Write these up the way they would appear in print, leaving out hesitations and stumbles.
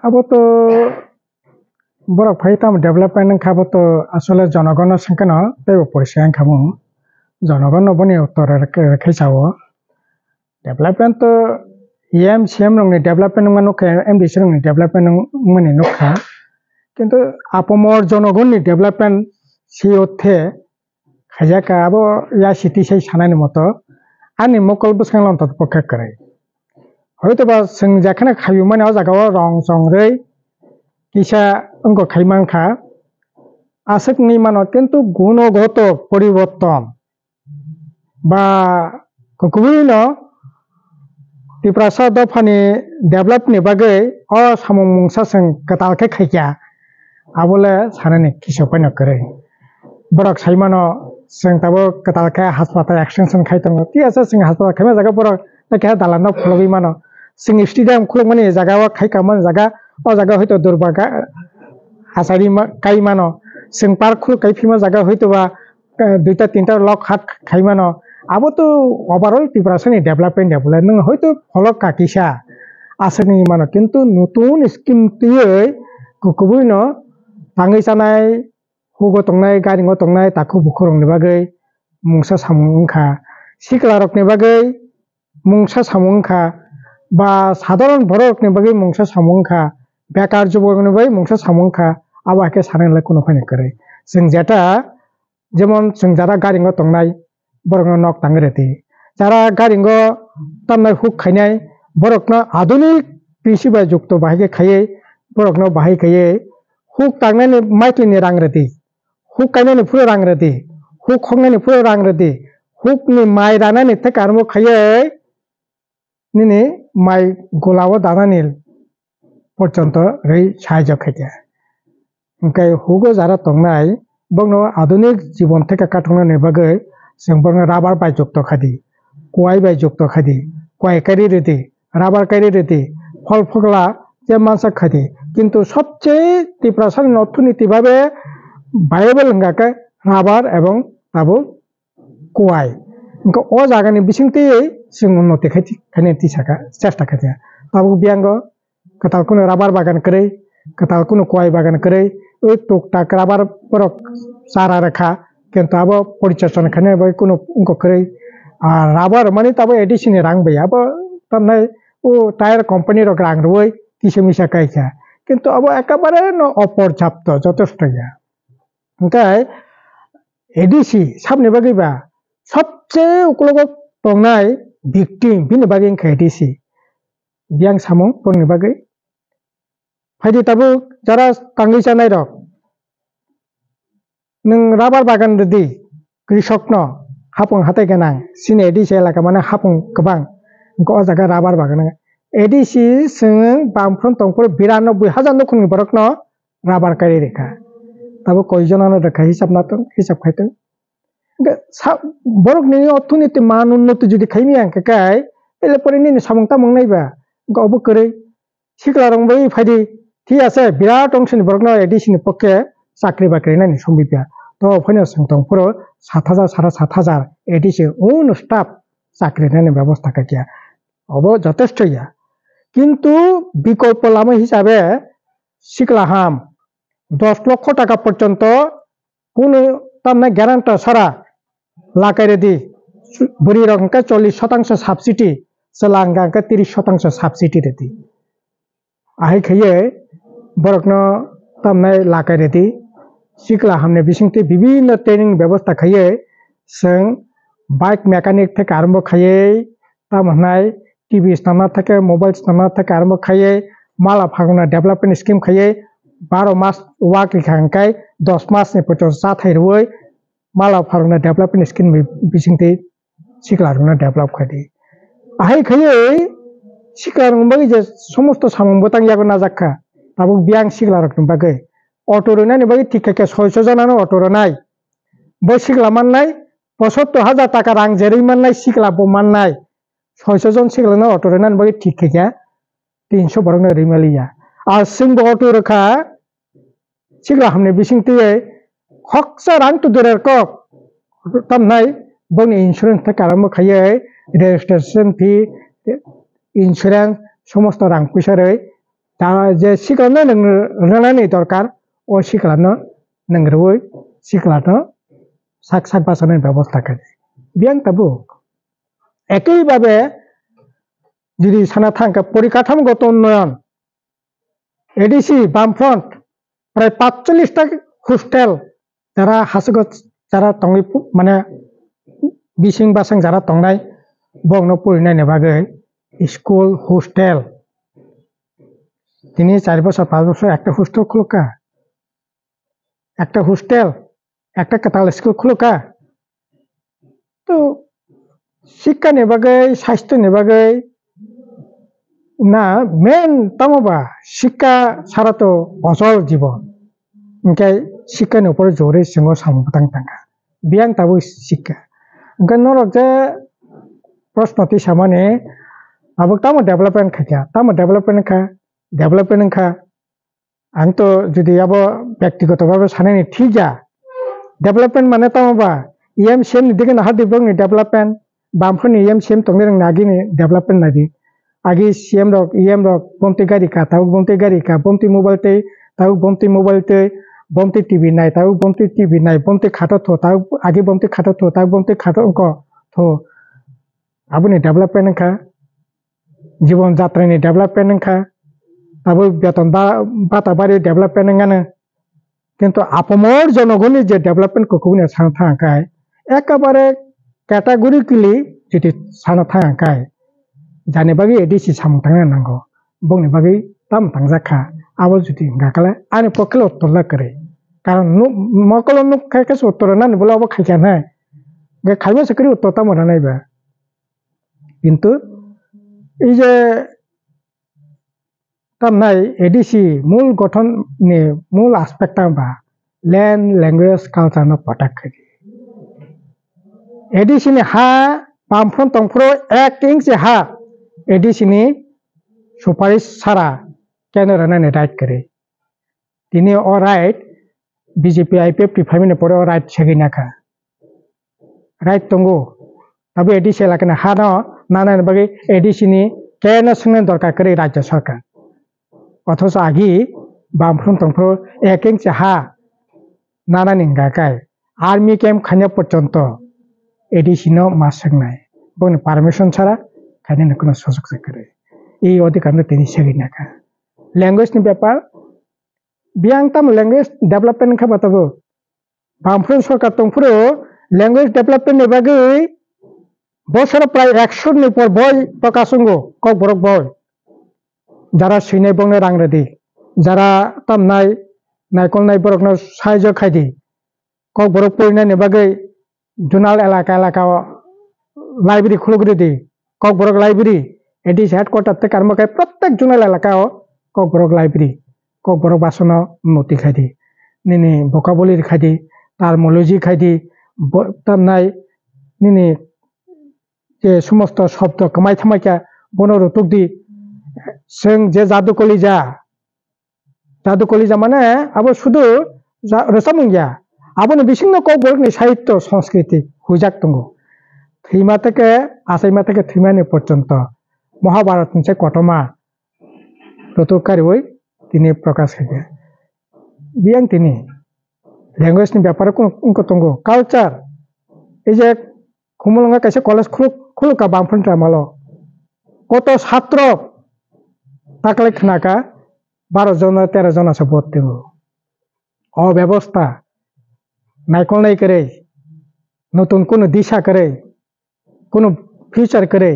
abo to borok phai tam development ang khabo to asole jonogon sangkano tebo porisyan khamu jonogon boni uttor khaisao development to EM CM rong ni development manu kha MDC rong ni development mani nokha কিন্তু আপমর জনগণনি development C অর্থে খাইজাকা আবো ইয়া city সেই সানানি মতো আনি মকল বসাংলাম তৎপক্ষে করে হয়তো বা जों যেখানে খাইও মানে জায়গাও রং সংরে কিসা অঙ্ক খাইমানখা আসেকনি মানো কিন্তু গুণগত পরিবর্তন বা কুকুবিন টিপ্রাসা দফানি ডেভেলপনি বাগৈ অ সামংসা जों কতালকে খাইয়া abole sanani kisopano kare borok saimano जों tabo katalka hospital extension khaitongo ti asa जों hospital khaima jaga borok takha dalano khologi mano जों stadium khulokmani jaga wa khaikamani jaga o jaga hoito durbaga hasari kai mano जों park khul kaifima jaga hoito ba duita tinta lok hat khaimano abo to overall preparation development nang hoito folok kakisa asani mano kintu nutun scheme tiye kukubuino tangi sanai hugo tongnai garingo tongnai taku bukhorong ni bagai mungsa samungkha siklarok ni bagai mungsa samungkha ba sadharon borok ni bagai mungsa samungkha bekar jubok ni bagai mungsa samungkha abake sanai kono phane kare जों jeta jemon जों jara garingo tongnai borokno nok tangreti jara garingo tamnai huk khainai borokno adunik kৃষি bai যুক্ত bahige khaiye borokno bahai khaiye huk tangnani maiklini rang reti huk kainani puro rang reti huk khongnani puro rang reti huk ni mai ranani thek armo khaye nini mai golao danani porjonto rei sahajo khaite ओंखाय hugo jara tongnai bongno adunik jibon theka kathongna ni bagai जों bongno rabar bai jukto khadi koi bai jukto khadi koi kari reti rabar kari reti ফল ফগলা যে মানসা খাদি কিন্তু সবচেয়ে তীব্রসার অর্থনীতিভাবে ভাইয়েবল হঙ্গাকে rubber এবং তাবো কোয়াই ও জায়গানি বিসিংতে जों উন্নতি খাইনে তিসাকা চেষ্টা খাইতে তাবো বিয়াঙ্গ কাতাল কোনো রাবার বাগান করে কাতাল কোনো কোয়াই বাগান করে ওই টুকটাক রাবার পরক চারা রাখা কিন্তু আবো পরিচর্যা খানে কোনো অঙ্ক করে আর রাবার মানে তাবো এডিসিনে রাং বই আবো তার ও টায়ার কোম্পানির রাং রই কিসে মিশা কাইছা কিন্তু আবো একেবারে অপর্যাপ্ত যথেষ্ট ইয়া ओंखाय एडिसि साबनि बागैबा सबचेয়ে उकलग तंनाय victim बिनि बागै ओंखाय एडिसि बियां सामं बंनि बागै फायदि ताबो जारा तांगै जानाय रक नों राबार बागान रेदि कृषकनो हापं हाथाय गोनां सिनि एडिसि एलाका माने हापं गोबां ओ जागा राबार बागान एडिसि जों बामफ्रोम तंफोर 92,000 नखरनि बरकनो राबार गारि रेखा ताबो कयजनानो रेखा हिसाब नातों हिसाब खायतों borok ni অর্থনীতি মান উন্নতি যদি খাইমি আঙ্কাকাই এলে পরে নি সামংতা মংনাইবা গবো করে শিকলা রং বই ফাইদি ঠিক আছে বিরাট অংশনি বরকনো এডিসিনি পক্ষে চাকরি বাকরি নানি সম্বিপিয়া তো ফয়না সংতং পুরো 7,000 7,500 এডিসি উন স্টাফ চাকরি নানি ব্যবস্থা কাকিয়া অব যথেষ্ট ইয়া কিন্তু বিকল্প লামা হিসাবে শিকলা হাম 10 লক্ষ টাকা পর্যন্ত কোন তামনা গ্যারান্টার ছাড়া লাকাইরে দি বুড়ি রকমকে 40% সাবসিডি সেলাঙ্গাকে 30% সাবসিডি রেদি আহে খাইয়ে বরকনো তামনাই লাকাইরে দি শিকলা হামনে বিসিংতে বিভিন্ন ট্রেনিং ব্যবস্থা খাইয়ে जों বাইক মেকানিক থেকে আরম্ভ খাইয়ে তামনাই টিভি স্থানা থেকে মোবাইল স্থানা থেকে আরম্ভ খাইয়ে মালা ফাগুনা ডেভেলপমেন্ট স্কিম খাইয়ে 12 মাস ওয়াক লিখাঙ্কাই 10 মাস ने पचो साथाय रुय माला फारुना डेभलपमेंट स्किम बिसिंते सिकलारुना डेभलप खादि आहाय खायै सिकलारुन बागै जे समस्त सामं बतां यागो नाजाखा ताबो बियां सिकलारुन बागै अटो रोनानि बागै टिकेके 600 जनानो अटो रोनाय बो सिकला माननाय 75,000 टाका रां जेरै माननाय सिकला बो माननाय 600 जन सिकलानो अटो रोनानि बागै टिकेके 300 बरनो रिमालिया आ जोंबो अटो रोखा सिकला हमने बिसिंते हकसा रां तो दरेर को तमनाय बंनि इंश्योरेंस था कारम खाये रेजिस्ट्रेशन फी इंश्योरेंस समस्त रां फैसारै दा जे सिगांनो नोंनो रोंनानै दरकार ओ सिगांनो नोंगरवै सिगांनो साक बासानो व्यवस्था करे बियां ताबु একইভাবে যদি সানা থাকা পরিকাঠামোগত উন্নয়ন এডিসি বামফ্রন্ট প্রায় ৪৫টা হোস্টেল যারা হাসগত যারা তংনি মানে বিসিং বাসং যারা তংনাই বংনো পরিনাयनि বাগै স্কুল হোস্টেল তিনি 4 বছর 5 বছর একটা হোস্টেল খুলুকা একটা হোস্টেল একটা কাতাল স্কুল খুলুকা তো শিক্ষাनि বাগै স্বাস্থ্যनि বাগै না মেন তামবা শিক্ষা ছাড়া তো অচল জীবন ओंखाय শিক্ষাनि উপরে জোরে सिङाव सामबुतां थांगा बियां ताबु शिक्षा ओंखाय नरक जे प्रश्नति सामाने आबो तामो डेभलपमेंट खाया तामो डेभलपमेंट खा आं तो जुदि आबो व्यक्तिगतभावे सानैनि ठीजा डेभलपमेंट माने तामबा इएम सेम दिगे ना हादिबंनि डेभलपमेंट बामफोरनि इएम सेम तंनि रं नागिनि डेभलपमेंट नादि आगे सीएम रक इएम रक बमते गारि का ताउ बमते गारि का बमते मोबाइल ते ताउ बमते मोबाइल ते बमते टीवी नाय ताउ बमते टीवी नाय बमते खातो थो ताउ आगे बमते खातो थो ताउ बमते खातो को थो आबुनि डेभलपमेंट खा जीवन यात्रानि डेभलपमेंट खा आबो बेतन बाताबारि डेभलपमेंट गानो किन्तु आपमर जनगणनि जे डेभलपमेंट को कुने सान थांकाय एकेबारे कैटेगरिकली जुदि सान थांकाय जाने बागै एडिसि सामथांना नांगौ बंनि बागै ताम थांजाखा आबो जुदि गाकला आनि पक्कल उत्तरला करे कारण मकल नु खायके उत्तर ना बोला अब खायका ना गे खाइबो सकरी उत्तर ताम नायबा किन्तु এই যে তামनाय एडिसि मूल गठन नि मूल एस्पेक्ट बा लैंड लैंग्वेज कल्चर न पटाखरि एडिसि नि हा बामफ्रन तंफ्रो 1 इंच हा एडिसि नि सुपारिश सारा केन रनाने राइट करे तिनी ओ राइट बीजेपी आईपीएफ टिफाइम ने परे राइट सेगिनाखा राइट तंगो तब एडिसि लाकने हा न नाना बगे एडिसि नि केन संने दरकार करे राज्य सरकार अथच आगी बामफ्रन तंफ्रो 1 इंच हा नाना निंगाकाय आर्मी कैम्प खाने पर्यंत एडिसि न मासंनाय बने परमिशन छाड़ा खाने न कोनो सुजुग करे এই অধিকার তিনি সেগিনাকা ল্যাঙ্গুয়েজ नि ব্যাপার বিয়াং তাম ল্যাঙ্গুয়েজ ডেভেলপমেন্ট খাবাতাবো বামফ্রন সরকার তংফুরো ল্যাঙ্গুয়েজ ডেভেলপমেন্ট नि বাগै বছর প্রায় 100 नि পর বই প্রকাশঙ্গ কক বরক বই যারা সৈনাই বংনে রাংরেদি যারা তামনাই নাইকলনাই বরকनो সাহায্য খাইদি কক বরক পরিনাयनि বাগै जुनाल एलाका लाइब्रेरी खुलग्रेदी কক বরক लाइब्रेरी एडिस हेडक्वार्टर ते कर्मकाय प्रत्येक जुनाल एलाकाओ কক বরক लाइब्रेरी কক বরক बासन नोटी खाइदी निनी भोकाबुलारि खाइदी टार्मोलॉजी खाइदी तामनाय निनी जे समस्त शब्द कमाय थमायका बनरो तुकदी जों जे जादु कलिजा माने आबो शुधु रसामंगिया आबोनो बिसिंनो কক বরকनि साहित्य संस्कृति हुजाक दंगो थैमा থেকে आसाइमा থেকে थैमानि पर्यंत महाभारत से कटमा रतुकारिवै तिनी प्रकाश खाइया बियां तिनी लैंग्वेज नि व्यापार को तंगो कल्चर এই যে खुमलंगा कैसे कॉलेज खुलुका बामफ्रन ट्रामालो कत छात्र ताकले खनाका 12 जन 13 जन से भर्ती हो अव्यवस्था नायकल नाय करे नतुन कोनो दिशा करे कोनो फ्यूचर करे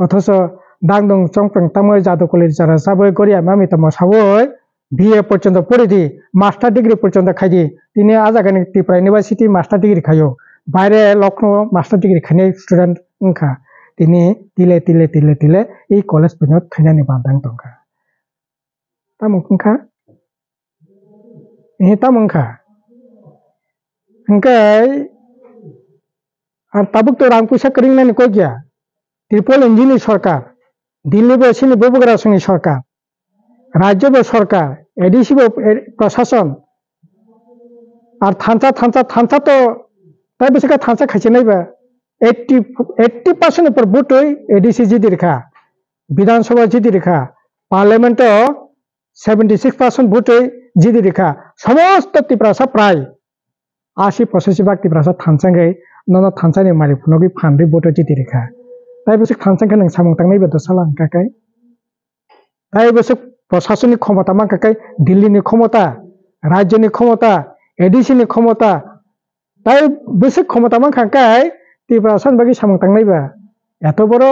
अथच दांगदं चंपं तमय जादु कलेज जारा साबै गरिया मामी तम साबै बीए पर्यंत पढ़िदी मास्टर डिग्री पर्यंत खाइदी तिनी आजागानि टिप्रा यूनिवर्सिटी मास्टर डिग्री खायो बाहरे लखनऊ मास्टर डिग्री खाने स्टूडेंट उनका तिनी तिले तिले तिले तिले ई कॉलेज पिनो थैनानि बांदां दंखा तामुखा ए तामुखा ओंखाय आर ताबुक तो रां पैसा करिंनानि को गया त्रिपल इंजिनी सरकार दिल्ली बेसिनी बबुगरा संगी सरकार राज्य सरकार एडिसि प्रशासन और थांचा तो तब बिसका थांचा खाइसे नहीं बा 80% ऊपर बुट एडिसि जी दिखा বিধানসভা জিদি রেখা পার্লামেন্ট 76% ভোটে জিদি রেখা সমস্ত ত্রিপুরাসা প্রায় 80-85 ত্রিপুরাসা থানসাঙ্গে নন থানসানি মারি ফুনগি ফান্ডি ভোটে জিদি রেখা তাই বসে থানসাঙ্গে নों সামং थांनाय बेद सालां काकाय তাই বসে প্রশাসনিক ক্ষমতা মান কাকাই দিল্লিনি ক্ষমতা রাজ্যনি ক্ষমতা এডিসিনি ক্ষমতা তাই বসে ক্ষমতা মান কাকাই ত্রিপুরাসান বাকি সামং थांनाय বা এত বড়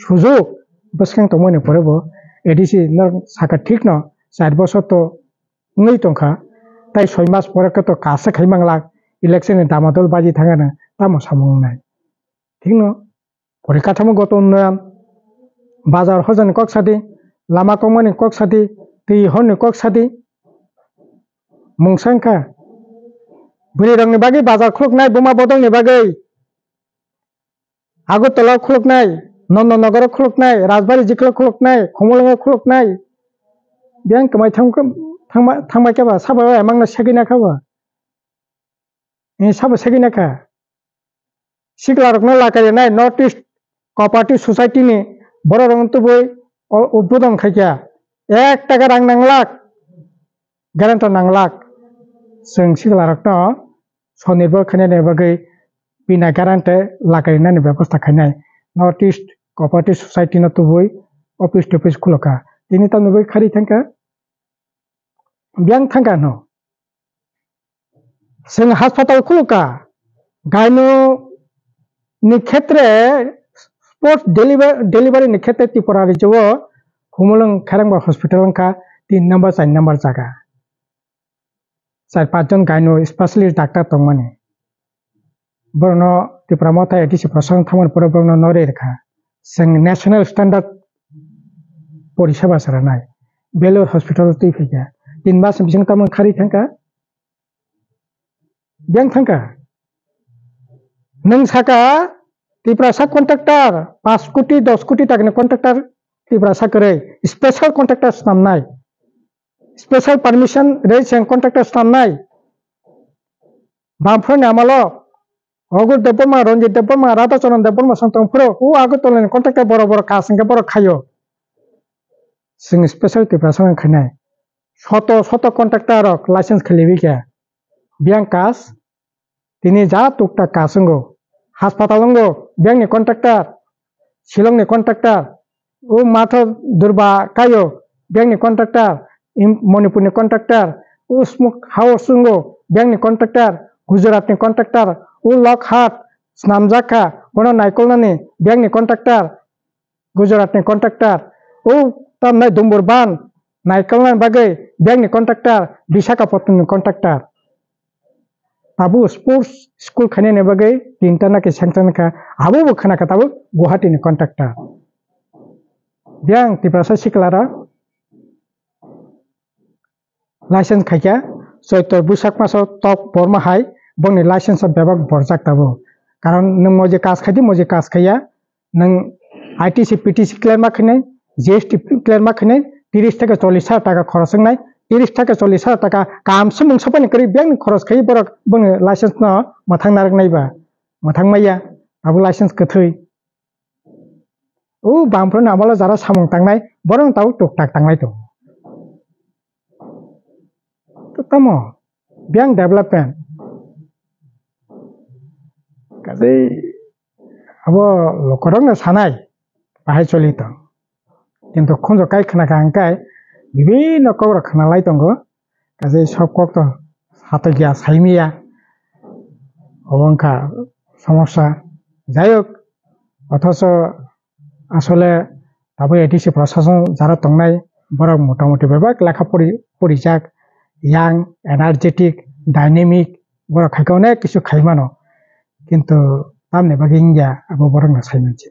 সুযোগ বসখাং তো মনে পড়েব এডিসি সাকা ঠিক ন 4 বছর তো ngै tongkha তাই 6 মাস পরে তো কাছে খাইমাংলাক ইলেকশনে দামাদল বাজি থাকা না তামো সামং নাই ঠিক ন পরিকাঠামোগত উন্নয়ন বাজার হজানি ককসাদি লামা কমানি ককসাদি दै हरनि ककसादी मुंसांखा बुरिरंनि बागै बाजार खुलुकनाय बोमा बदलनि बागै आगरतलायाव खुलुकनाय नन्दनगराव खुलुकनाय राजबारि जिखलाव खुलुकनाय खमलगाव खुलुकनाय बेयां कमाय थांबाय केबा साबाय मांना सेगिनाखाबा साबा सेगिनाखा सिगलारकनो लागायनाय नर्थ इस्ट कोऑपरेटिव सोसाइटीनि बर' रंतुबै उद्बोधन खायखा 1 টাকা রাং নাংলাক গ্যারান্টার নাংলাক जों सिगलारकनो स्वनिर्भर खानायनि बागै बिना ग्यारान्टे लागायनायनि बेबस्था खानाय नर्थ इस्ट कोऑपरेटिव सोसाइटी न तुबै ऑफिस टफिस खुलका दिनै तानुबै खारि थांका बियां थांका न जों हासपाताल खुलका गायनो नि क्षेत्रे स्पोर्ट्स डेलीवरी नि क्षेत्रे त्रिपुरा राज्यो हुमुलुं खारंबा हॉस्पिटल का 3 नंबर 4 नंबर जागा 4-5 जन गायनो स्पेशलिस्ट डाक्टर तंगमाने बरनो त्रिपुरा मथा एडिसि प्रशासन थामन पर बरनो नरे रेखा जों नेशनल स्टैंडर्ड परिसेबा सरानाय बेलुर हॉस्पिटल ति फैगा 3 मास बिसिं तामन खारि थांका बें थांका नों साका त्रिपुरा सा कन्ट्राक्टर 5 कोटी 10 कोटी टाकानि कन्ट्राक्टर त्रिपुरा साकरै स्पेशल कन्ट्राक्टर नामनाय स्पेशल परमिशन रेसन कन्ट्राक्टर नामनाय बामफ्रनि आमालो अगुर देबमा रंजित देबमा राधाचरण देबमा संतंफुरो ओ आगरतलानि कन्ट्राक्टर बर कासंगे बर खायो जों स्पेशल त्रिपुरा सा खानाय शत कन्ट्राक्टर लाइसेंस खलिबिका बियां कास दिनै जा टुकटा कासंगो हासपातालंगो बियांनि कन्ट्राक्टर शिलंनि कन्ट्राक्टर ओ माथा दुर्बा कायो बियांनि कन्ट्राक्टर मणिपुरनि कन्ट्राक्टर ओ स्मोक हाउसंगो बियांनि कन्ट्राक्टर गुजरातनि कन्ट्राक्टर ओ लकहार्ट स्नामजाखा बनो नायकलनानि बियांनि कन्ट्राक्टर गुजरातनि कन्ट्राक्टर ओ तामनाय दुम्बुरबान नायकलनानि बागै बियांनि कन्ट्राक्टर विशाखापत्तनमनि कन्ट्राक्टर ताबु स्पोर्ट्स स्कूल खानायनि बागै तिनटा नाखि सेंसनखा आबो खोनाखा ताबु गुवाहाटीनि कन्ट्राक्टर बियां त्रिपुरा सिकलारा लाइसेंस खायखा चैत्र बैसाख मासाव टक बरमा हाय बंनि लाइसेंस बेबाक बरजाक ताबो कारण नों मजे कास खायदि मजे कास खाया नों आईटीसी पीटीसी क्लियर मा खानाय जीएसटी क्लियर मा खानाय 30 থেকে 40,000 টাকা खरच संनाय 30 থেকে 40,000 টাকা कामसो मोनसोबानि करि बें खरच खाय बरक बंनि लाइसेंस न मथां नारक नायबा मथां माया ताबो लाइसेंस गथै ओ बामफ्रनि आमाला जारा सामं थांनाय बरं ताव टुकटाक थांनाय तो तमो बियां डेभलपमेंट काजै अब लकरंग सानाय बाहाय चलित किन्तु खंज काय खनाका अंकाय विभिन्न कवर खनालाय दंगो काजै सब कक तो हाथ गया साइमिया अबंका समस्या जायक अथच आसले दाबो एडिसि प्रशासन जारा तंनाय बरक मोटामुटी बेबाक लेखा परिजाक यां एनार्जेटिक डायनेमिक बरक खायखौने किछु खायमानो किन्तु तामने बागै इंजा अब बरक ना साइमनसि